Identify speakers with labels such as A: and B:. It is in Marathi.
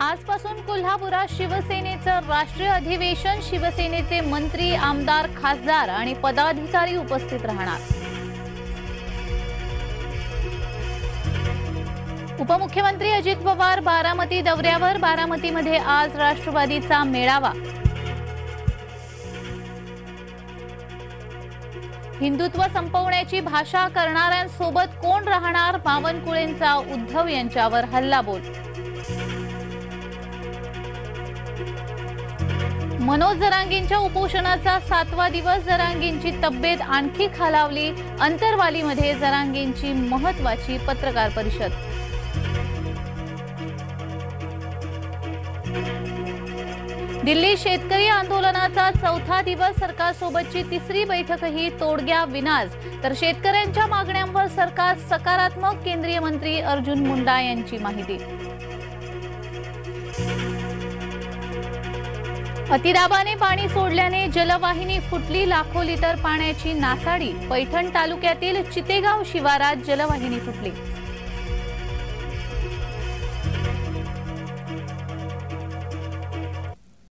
A: आजपासून कोल्हापुरात शिवसेनेचं राष्ट्रीय अधिवेशन। शिवसेनेचे मंत्री, आमदार, खासदार आणि पदाधिकारी उपस्थित राहणार। उपमुख्यमंत्री अजित पवार बारामती दौऱ्यावर। बारामतीमध्ये आज राष्ट्रवादीचा मेळावा। हिंदुत्व संपवण्याची भाषा करणाऱ्यांसोबत कोण राहणार? बावनकुळेंचा उद्धव यांच्यावर हल्लाबोल। मनोज जरांगेंच्या उपोषणाचा 7वा दिवस। जरांगेंची तब्येत आणखी खालावली। अंतरवालीमध्ये जरांगेंची महत्त्वाची पत्रकार परिषद। दिल्ली शेतकरी आंदोलनाचा 4था दिवस। सरकारसोबतची 3री बैठकही तोडग्याविनाच। तर शेतकऱ्यांच्या मागण्यांवर सरकार सकारात्मक। केंद्रीय मंत्री अर्जुन मुंडा यांची माहिती। अतिदाबाने पाणी सोडल्याने जलवाहिनी फुटली। लाखो लिटर पाण्याची नासाडी। पैठण तालुक्यातील चितेगाव शिवारात जलवाहिनी फुटली।